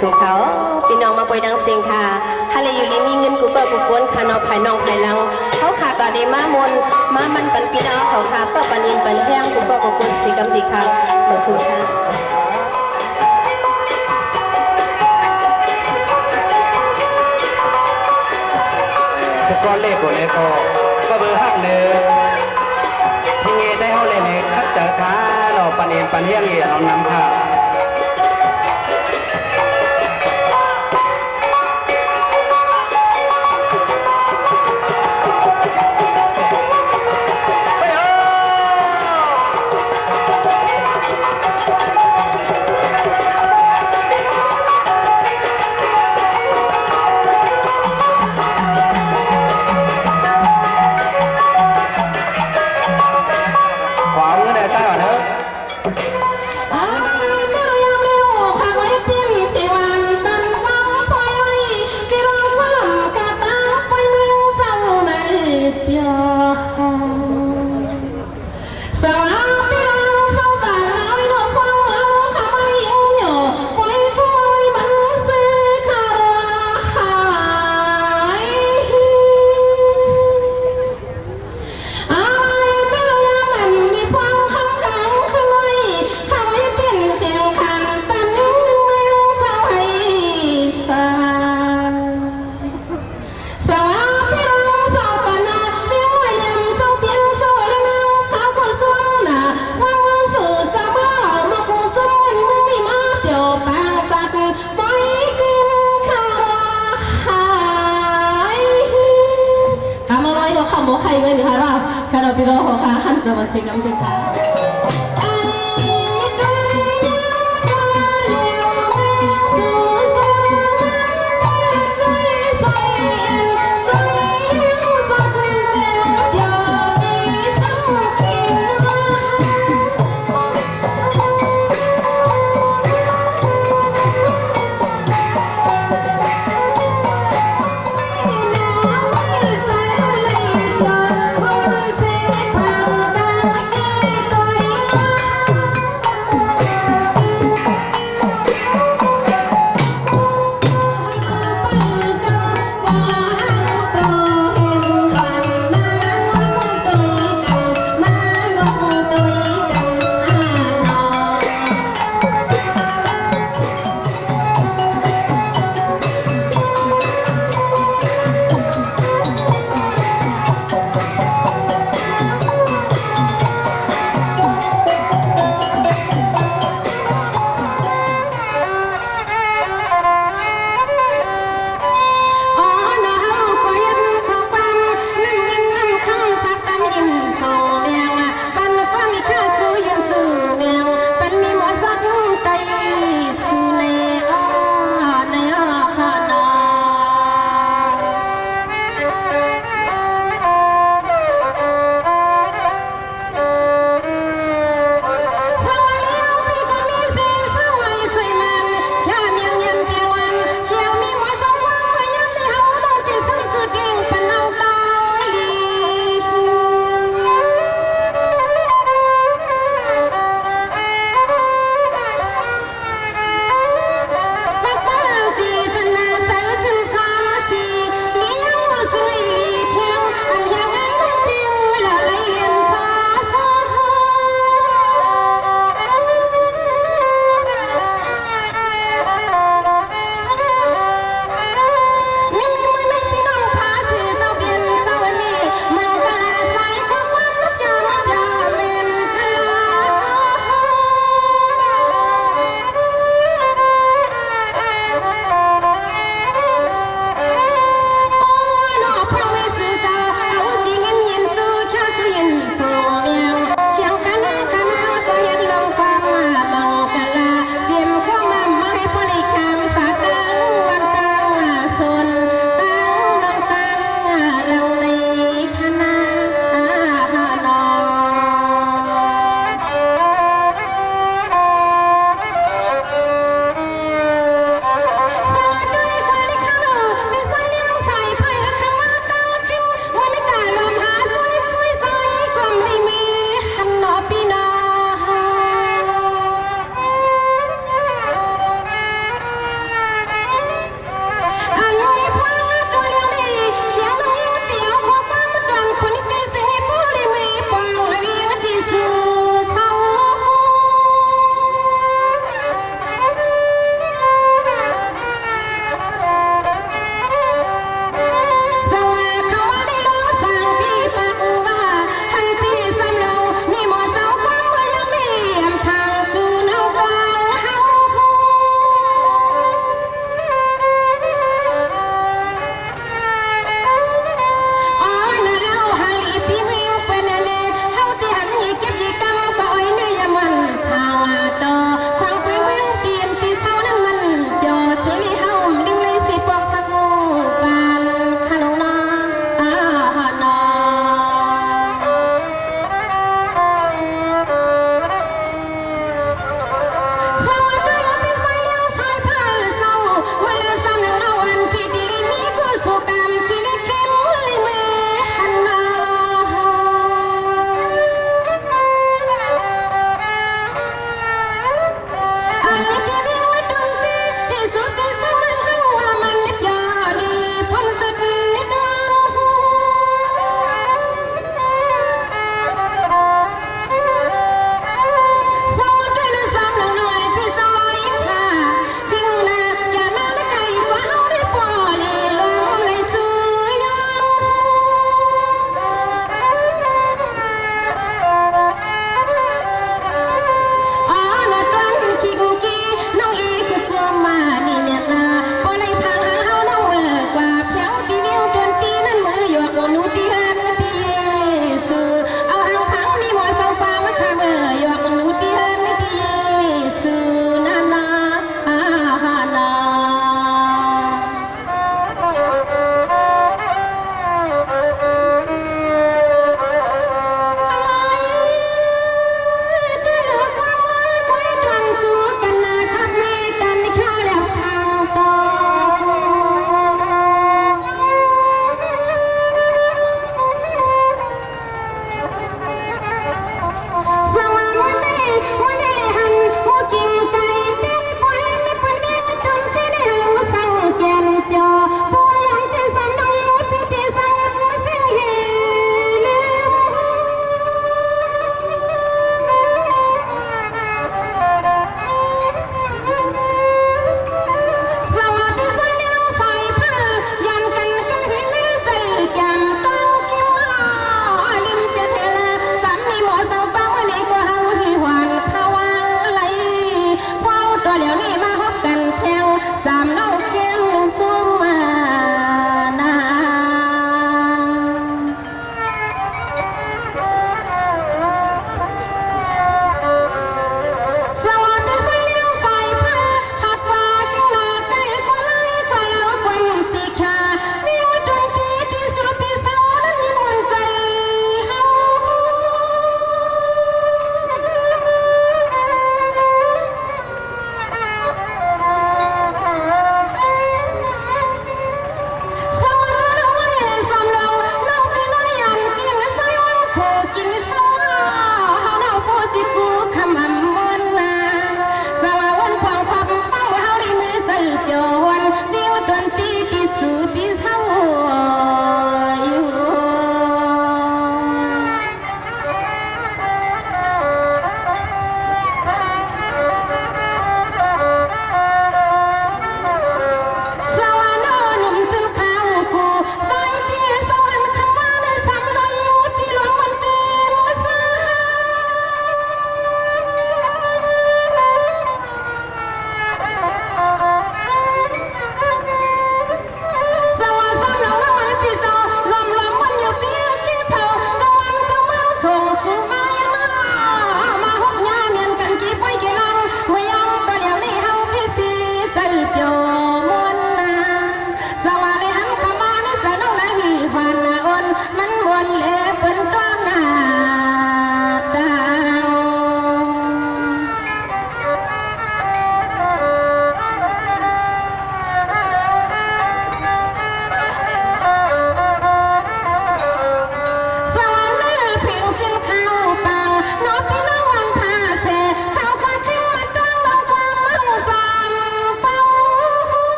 สุเขาพี่น้องมาปล่อยดังเสียงค่ะฮาเลอยู่ลีมีเงินกูเปิดกูกวนค่ะนอภายน้องภายหลังเขาขาตาดีมามนมามันปันพี่น้องเขาขาเปิดปันอินปันแห้งกูเปิดกูกวนสีกำดีค่ะมาสุค่ะก้อนเล็กกว่าเล็กก็เบอร์หักเนื้อที่เงี้ยได้เขาเลยเนี่ยคัดจังค้าเราปันเองปันเฮี้ยงเงี้ยเรานำค่ะKalau biro hokahan sama si kami kita. เ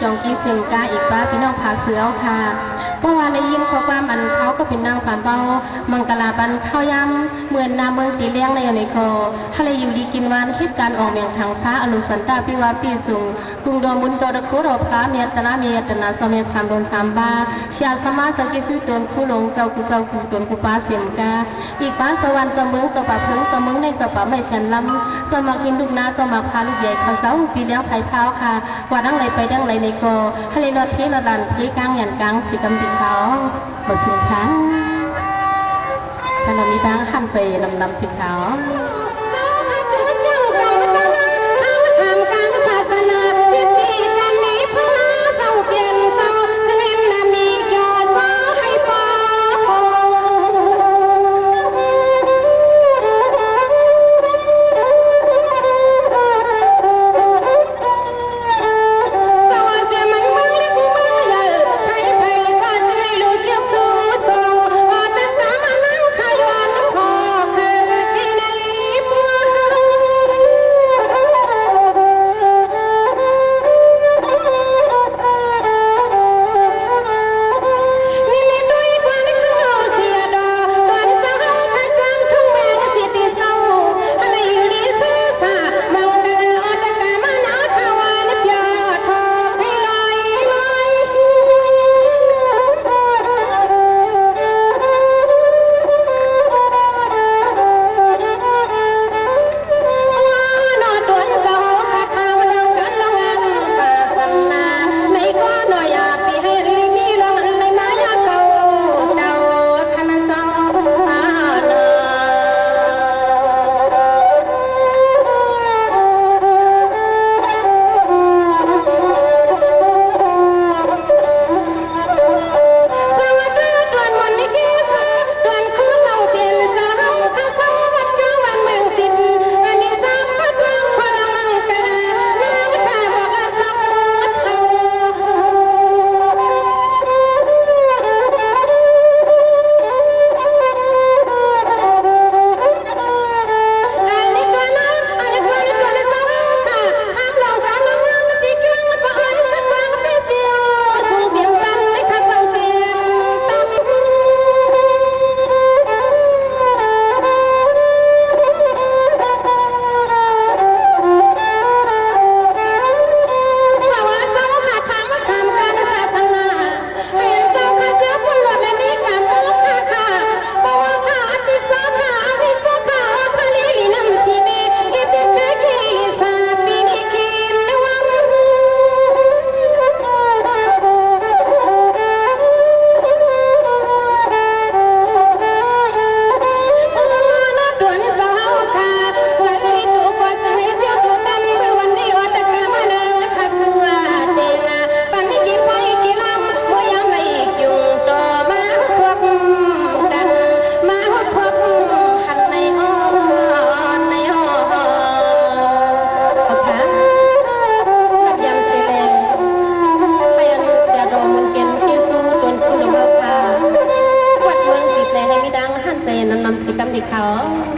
จองกีเสียมกาอีกป้าพี่น้องผาเสือค่ะเพราะว่าในยินเขาความอันเขาก็เป็นนางสามเบามังกลาบันข้าวยำเหมือนนาเมืองตีเลี้ยงในในคอทะเลอยู่ดีกินวันเหตุการณ์ออกเมียงทางซ้าอนุสันตาพิวาปีสูงกรุงดอมุนโตระคุรบพระเมียตนาเมียตนาสมัยสามโดนสามบาเชียสมาสังกิสุตนคู่หลงเจ้ากุเจ้ากุตนกุปาเสียมกาอีกป้าสวรรค์จะเมืองจะป่าเพิงจะเมืองในจะป่าไม่ฉันลำสมัครอินดุนาสมัครพาลูกใหญ่เขาเจ้าฟีเลี้ยงสายพาวค่ะว่าดังไรไปดังไรในคอทะเลนอดเทนดันที่กลางหยันกลางสีกำบิดเขาบทสินค้าถ้าเรามีทั้งขันเซลำติดเขา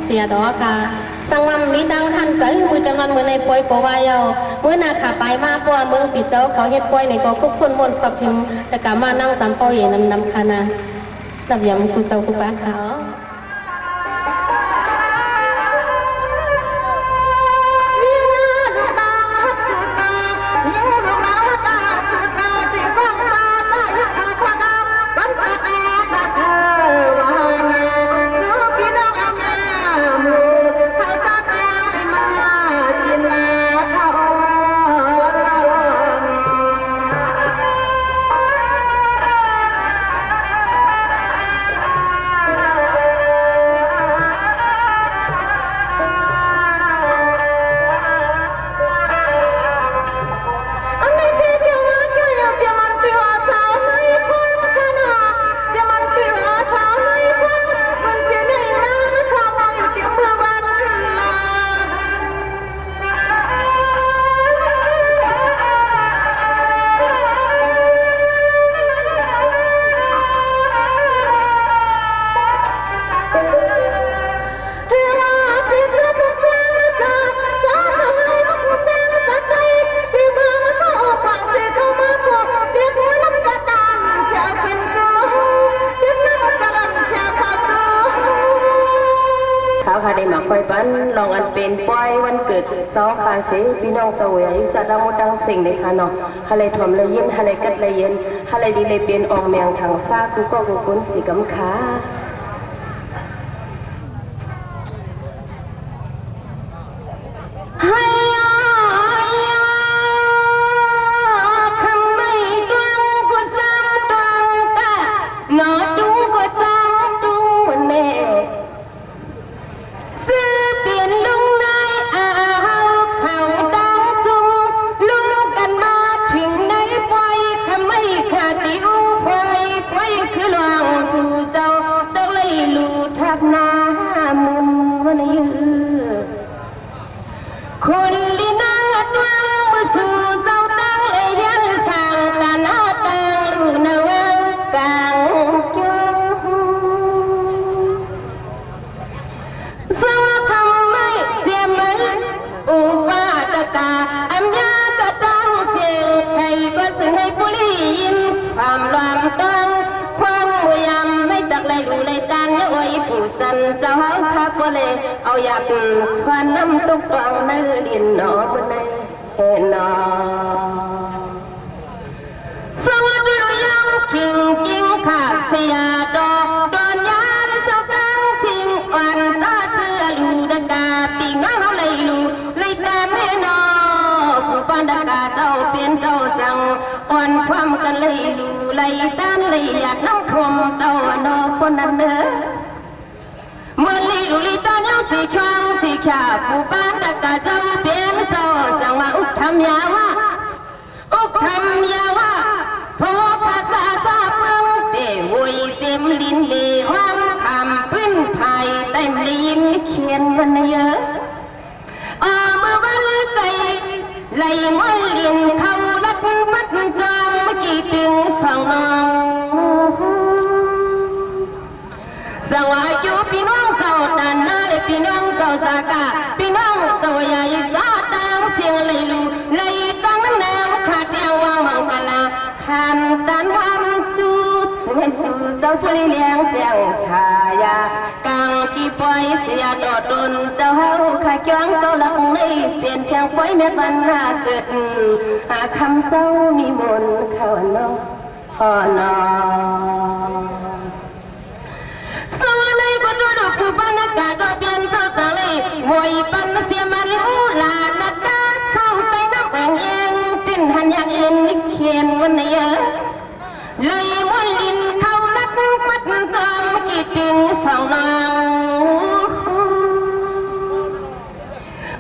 เสียดอค่ะสังวัมมีดังหันสันมือจำนวนมือในป่วยปวายเมื่อนาขาไปมาปอเมืองสีเจ้าเขาเฮ็ดป่วยในก็คุกคนมนต์กับถึงแต่กามานั่งสามปอเย่นำคณะรับยำคุเซาคุปาเขา เลยมาคอยปันลองอันเป็นป้อยวันเกิดสองคาเสพี่น้องเจ้าเวยสะดังดังเสียงเลยค่ะเนาะฮาเลยถ่วมเลยเย็นฮาเลยกัดเลยเย็นฮาเลยดีเลยเปลี่ยนออกแมงทางซากูก็กูกุ้นสีกำขาให้คำไม่ดวงก็ซ้ำดวงตาหนอดูก็ซ้ำดูเน่ซื้อเปลี่ยนลุงนายเอาเขาดังจุงลุงกันมาถึงไหนปล่อยคำไม่ขาดติ้วปล่อยปล่อยคือหลวงสู่เจ้าต้องเลยลูทับหน้ามุนวันยือคนลีนางดวงมาสู่เจ้าตั้งเลยยังสั่งตาหน้าตังลูกนาวกลางจงสวัสดิ์ทำไม่เสียมันอุบาตกาอัมยากระตั้งเสียงใครก็สึงให้ผู้ลียินความรวมต้องความมวยำในตักเลยดูเลยตันโอ้ยผู้จันเจ้าข้าพเลยเอาอยากสวนน้ำตุกฟองในดินหนอบุญในเห็นหนอสวัสดียังคิงกิงขาเสียดอกดอนยาเจ้าตั้งสิ่งอ่อนตาเสือลูดกาปีน้าเลยลูเลยตามแน่นอผู้ปันดกาเจ้าเป็นเจ้าสั่งอ่อนความกันเลยลูเลยตันเลยอยากน้ำคมเต้านอคนนั้นเด้อเมื่อลีดูลีตายังสีครั้งสีขาผู้บ้านตะกาเจ้าเป็นเศร้าจังว่าอุกทำยาวะอุกทำยาวะพอภาษาซาเพิ่งเดวุยเสียมลินเดห้องคำพื้นไทยเต็มลินเขียนวันเยอะเมื่อวันไก่ไหลมันลินเขาลัดมัดจองเมื่อกี้ถึงสองน้องสวายจูพี่น้องเจ้าตันนาเลยพี่น้องเจ้าสากาพี่น้องเจ้าใหญ่ยาตังเสียงเลยลูเลยตั้งนางขาดเดียววางมังกลาขันตันความจูดถึงให้สู่เจ้าผู้เลี้ยงแจ้งชายากังกี่ปล่อยเสียดอดดนเจ้าเฮาขาจ้องเก้าหลังเลยเปลี่ยนแข่งปล่อยแม่บันหน้าเกิดหาคำเจ้ามีมนเข้าน้องพ่อนอสวัสดีก็ดูดูผู้บ้านกาจะเป็นเจ้าจังเลยมวยปันเสียมันหูลานัดตาเศร้าใจน้ำแหวงเองติ้นหันอยากเอ็นเขียนวันนี้เลยวนลินเขาลัดปัดจอมกี่ถึงสองนาง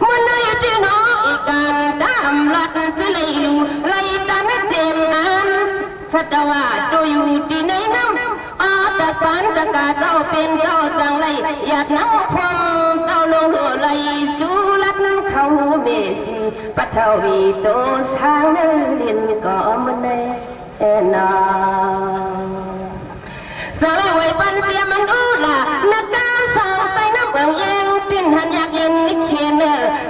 มันน่าอยู่ที่น้องอีการดำลัดจะเลยลูเลยตันเจมอันสัตว์ว่าตัวอยู่ที่ไหนน้ำตะปานตะกาเจ้าเป็นเจ้าจังเลยอยากน้ำพรมเต้าลงหัวไหลจูลัดเขาเมสีปัทวีโตสางเลินก็มันในนอสลายไว้ปันเสียมันอูล่ะนักการสั่งไปน้ำแหวงเย็นปิ้นหันอยากเย็นนิเขียน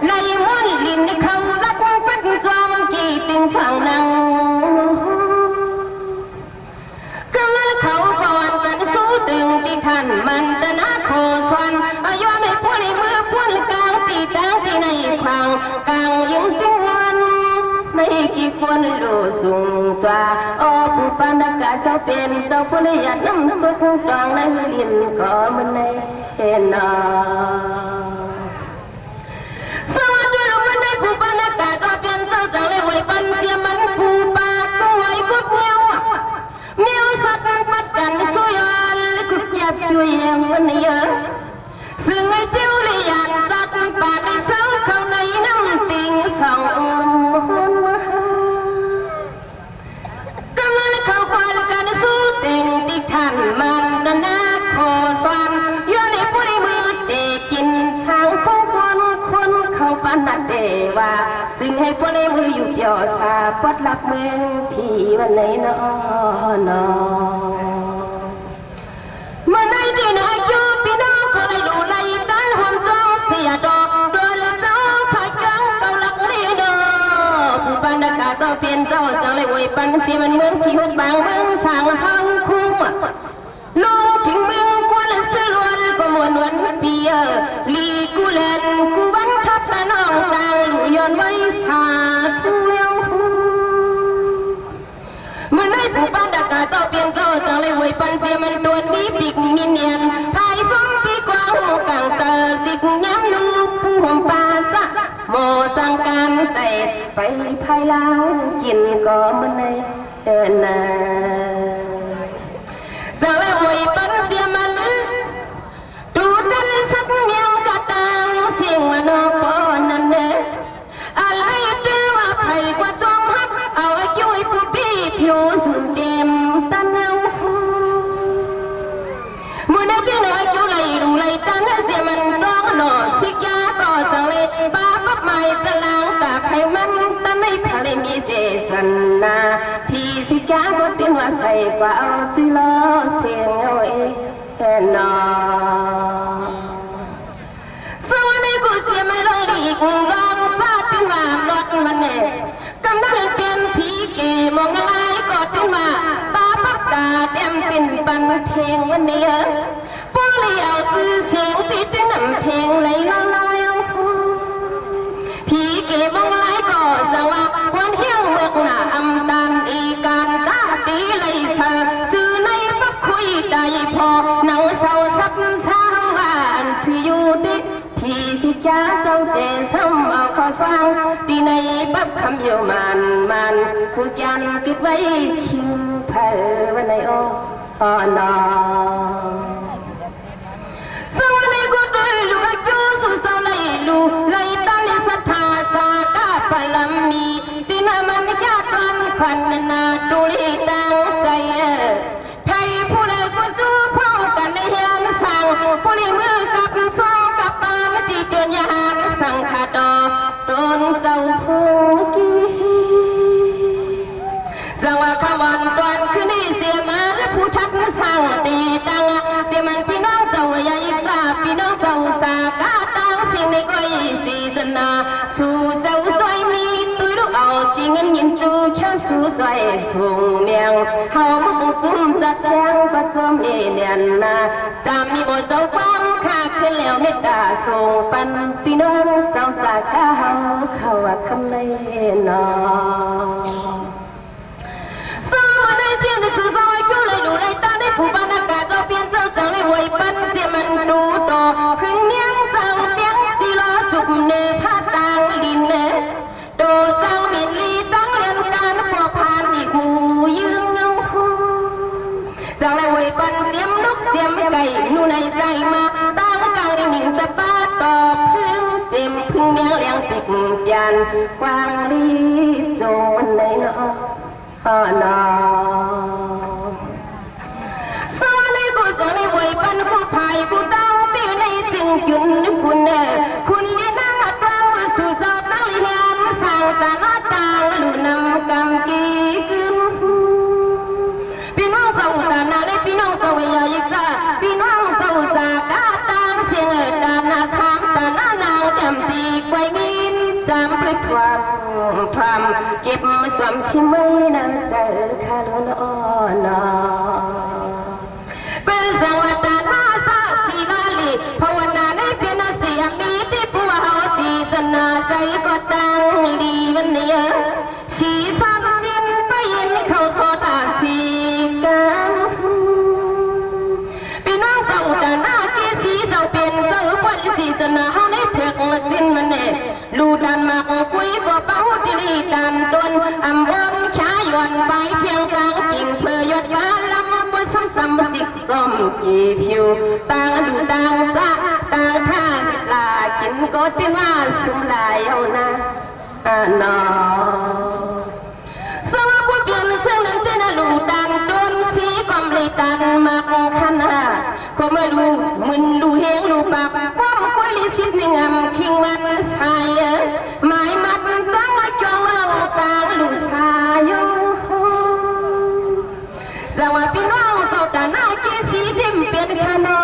ไหลม้วนลินเขาลัดปัดจอมกี่ติงสั่งนังกำลังเขาปอนกันสู้ดึงที่ขันมันตนาโคสวนอายุในพวกในมือพวกกลางตีตั้งที่ในควางกลางยิงตัววันไม่กี่คนดูสูงจ้าโอ้ผู้ปานกาเจ้าเป็นเจ้าผู้เลยอยากน้ำตัวผู้ฟังในลินก็มันในเห็นนาสวัสดีลูกมันในผู้ปานกาเจ้าเป็นเจ้าจังเลยไว้ปันเสียมันผู้ปากก็ไว้กุดเงี้ยวมีสัตว์ปัดกันสวยกุดยับช่วยวันนี้ซึ่งไอ้เจ้าเลยยันจัดป่านในเสาเขาในน้ำติงสองกำลังเขาควายกันสู้เต็งดิขันมันนาโคสันย้อนในผู้ในมือเด็กกินทางของคนเขาปันนัดเดว่าซึ่งให้ผู้ในมืออยู่เดียวสาปัดลักเมืองที่วันไหนนอนเมื่อไหนที่ไหนจูพี่น้องเขาเลยดูไล่ตันความจ้องเสียดอกโดนเจ้าขาจังเกาหลักนี่ดอกผู้ปันดากาเจ้าเป็นเจ้าจังเลยไว้ปันเสียมันเมืองที่หุบบางเมืองสางเศร้าคุ้มลงถึงเมืองกวนเสือล้วนก็มวนวันปีลี เปลี่ยนเจ้าจังเลยหวยปันเสียมันตวนมีปีกมีเนียนภายส้มที่กว้างกลางเจอสิกย้ำลูกผู้ห่มปาสะหมอสั่งการแต่ไปภายลาวกินก็มันในนาจังเลยหวยปันเสียมันดูดันสักเมียงกะตังเสียงวันอปอนันเนอะไรดูว่าไผ่กว่าจอมฮับเอาไอ้จุ้ยผู้พี่ผิวสุดเต็มตันเอามือนักที่หน่อยจุ้ยดูเลยตันเสียมันร้องหน่อสิกยาก็สั่งเลยป้าปับใหม่จะล้างตาไข่มันตันในทะเลมีเจสันนาพี่สิกยาก็ติ้งว่าใส่กว่าเอาสิล้อเสียงเอาเองนอสวัสดีกูเสียมันลงดีกร้องฟาดขึ้นมารถมันเน่กำนันเป็นผีเกมองอะไรกอดขึ้นมาป้าปักตาเต็มตินปันเพลงวันนี้พวกเลี้ยวซื้อเสียงติดน้ำเพลงไหลละลายผีเกมองอะไรก็สั่งว่าวันเที่ยงเมื่อหน้าอำตันอีการตาตีเลยเสือซื้อในปักคุยได้พอหนังเศร้าซับซ้ำว่าอันสิอยู่ดิที่สิจ้าเจ้าเดซ้ำเอาข้อสร้างที่ในปับคำอยู่มันผู้ยันกิดไว้คิงเพอวันในอนอสวัสดีกูด้วยลูกจูสุสาวไลลูไลตันศรัทธาสากาปลัมมีดินมันญาติวันควันนาตุลีตังใสไทยผู้ใดก็จูพ้องกันในเฮียนสั่งผู้ลีมือกับซองกับปานที่ตัวยานสังขาดอโดนเจ้าผู้กี้สังว่าขวันตวนคือนี่เสียมาและผู้ทักสั่งตีตังเสียมันพี่น้องเจ้าใหญ่กาพี่น้องเจ้าสากาตังสิ่งในก้อยสีจนาสู่เจ้าจอยมีตุยลูกเอาจริงเงินยินจูแค่สู่จอยส่งเมียงเฮามุกจุ่มจัดแช่งประจอมเดียนนาจำมีบ่เจ้าความค่าขึ้นแล้วเมตตาส่งปันพี่น้องเจ้าสากาเฮาเขาว่าคำในนอสวัสดีเชียงสุสาวกูเลยดูเลยตาได้ผู้บ้านอากาศเจ้าเปลี่ยนเจ้าจังเลยหวยปันเจียมันดูต่อเพียงเนียงสั่งเตียงจีรอจุบเนื้อผ้าตางลินเนื้อโตจังมินลีตั้งเรียนการพอผ่านอีกหูยืงเงาจังเลยหวยปันเจียมนกเจียมไก่นู่ในใจมาตั้งกลางได้หมิ่งจะป้าตอบพึ่งเจียมพึ่งเมียงเลี้ยงปิกยันกวางลีโจนในนออนอสวัสดีกูจังในหวยปันกูพายกูตั้งติ้วในจึงยุนคุณเนคุณลีนั่งอัดวางมือสู่เจ้าตั้งเลียนสั่งตาหน้าต่างลูนำกำกีกึนพี่น้องเจ้าตาหน้าได้พี่น้องเจ้าใหญ่จ้าพี่น้องเจ้าสากาตังเสียงตาหน้าสามตาหน้านางจำตีไกวมินจำไปความเก็บมาจำชิไม่น่าเจอคารุนอ่อนเป็นสังวัตนาสาสีลาลีภาวนาในเพียรเสียมีที่ผู้เฮาจีสนาใจก็ตั้งดีวันนี้ชีสันสินไปยินเขาโซตาสีกันพี่น้องเจ้าตาหน้ากีสีเจ้าเป็นเจ้าปวดสีสนาเฮาในเพิกสินมันเน่ลูดันมากคุยก็เป้าติลีดันดนอำวนขาย้อนไปเพียงกลางกิ่งเพยดฟ้าลำบนซ้ำสิกซ้อมกี่ผิวต่างดูต่างจ้าต่างท่าลากินก็ติว่าสุมลายเอานะนอสวัสดีเปลี่ยนซึ่งนั้นเจนลูดันดนสีกอมเลยดันมากขนาดก็มาดูมึนดูเฮงดูปากความคุยลิสิบในงามคิงวันสายหมายมัดตั้งมาจองเราตาลูสายสวัสดีน้องเจ้าตาหน้ากีสีดิมเปลี่ยนขานอ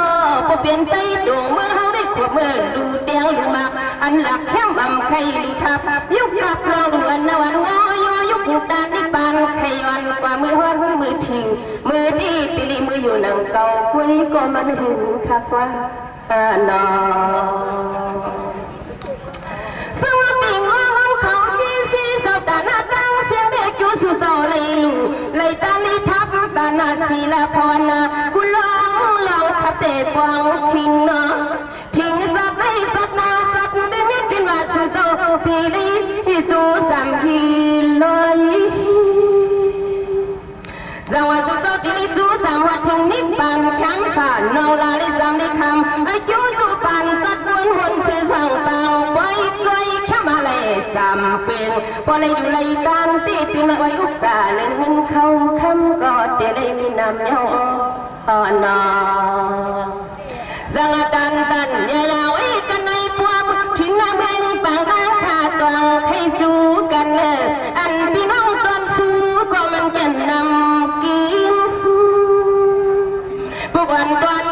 พอเปลี่ยนไปดวงเมื่อเฮาได้ขวบเมื่อดูเตียงดูมากอันหลักแค่บำไข่ดูทับยุกกับเราดูอันนวันงอยยุกดานนิปานไข่ย้อนกว่ามือฮอดมือทิ้งมือดีปิลีมืออยู่นังเก่าคุยก็มันเห็นคักว่านอสวัสดีว่าเขากีสีเจ้าตาหน้าตั้งเสียงเด็กอยู่สู่เจ้าเลยลูเลยตาลีทับตา นาศีลพรนะกุลองทับเตปองทิ้งนะทิ้งสับในสับนาสับเดินดินว่าสุโจปีลีจูสามพีลอยจังหวะสุโจปีลีจูสามวัดถึงนิพพานแข็งสานนองลาลิสามลิคำอายุจูปันจัดวนวนเสื่อสังปังไว้ใจแค่มาเลยสามเป็นพอเลยอยู่เลยด้านตีตึงไว้อุตส่าห์เล่นเข้าคำก็เตเลยมีน้ำเงาอ่อนสังตันยาวไว้กันในพวงถึงน้ำเมืองปังร่างขาจวงให้จูกันอันพี่น้องตอนสู้ก็มันแก่นนำกินผู้ก่อน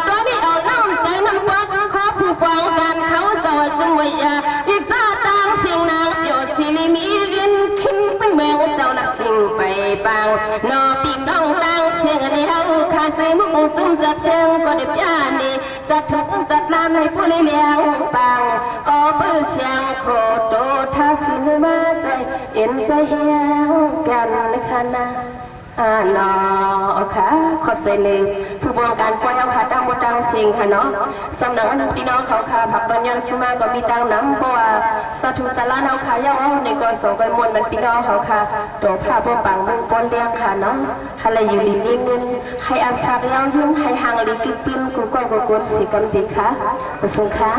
ตอนนี้เอาน้ำใจน้ำวัดขอผู้ฟังการเขาสวัสดิ์จงไว้ยาอีกซาต่างเสียงนางโยศิลิมีเรียนขึ้นเป็นเมืองเจ้านักสิ่งไปบางนอปีกน้องต่างเสียงอันนี้เฮาขาเสมุกจุ่มจัดเชียงก็เด็บยานีสัตว์ทุกจัดลานให้ผู้เลี้ยงฟังออเพื่อเสียงโคโตท่าสิลมาใจเอ็นใจเหี่ยวกันขนานอค่ะขอบใจเลยผู้บงการปล่อยเอาค่ะตั้งบทตั้งเสียงค่ะเนาะสำนักวันพี่น้องเขาค่ะผักตอนยันสุมาก็มีตั้งน้ำเพราะว่าสาธุสาราเขาค่ะย่อในกอสองไปมวลนั้นพี่น้องเขาค่ะโดดผ้าบ่ปังมึงปนเลี้ยงค่ะเนาะให้อยู่ดีมีเงินให้อาสาเลี้ยงยิ้มให้ห่างลีกิปิ้นกูก้องกูกวนสีกำดีค่ะประสงค์ค่ะ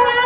ส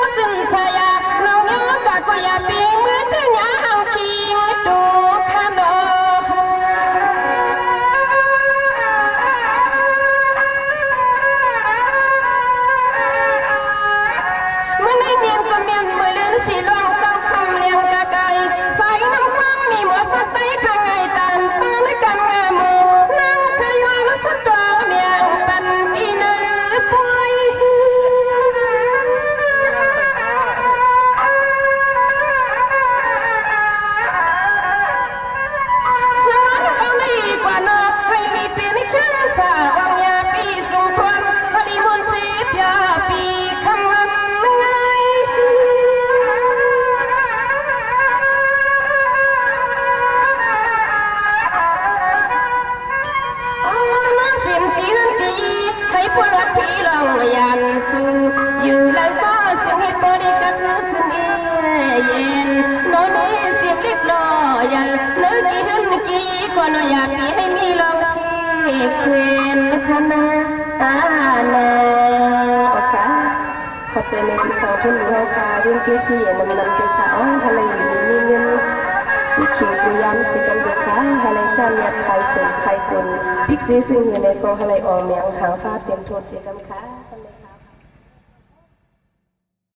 ก่อนอยากมีให้มีลองที่เคนคณะนาโอเคขอบใจในที่สองทุนหัวค่ะเรื่องเกษียณนำไปค่ะอ้อยทะเลอยู่มีเงินขิงกุยามสิกันเด็กค่ะทะเลการเนียดไข่สมไข่กุนพิกซีซึ่งอยู่ในกองทะเลออกเมียงทางซาเตรียมโทษเสียกันค่ะ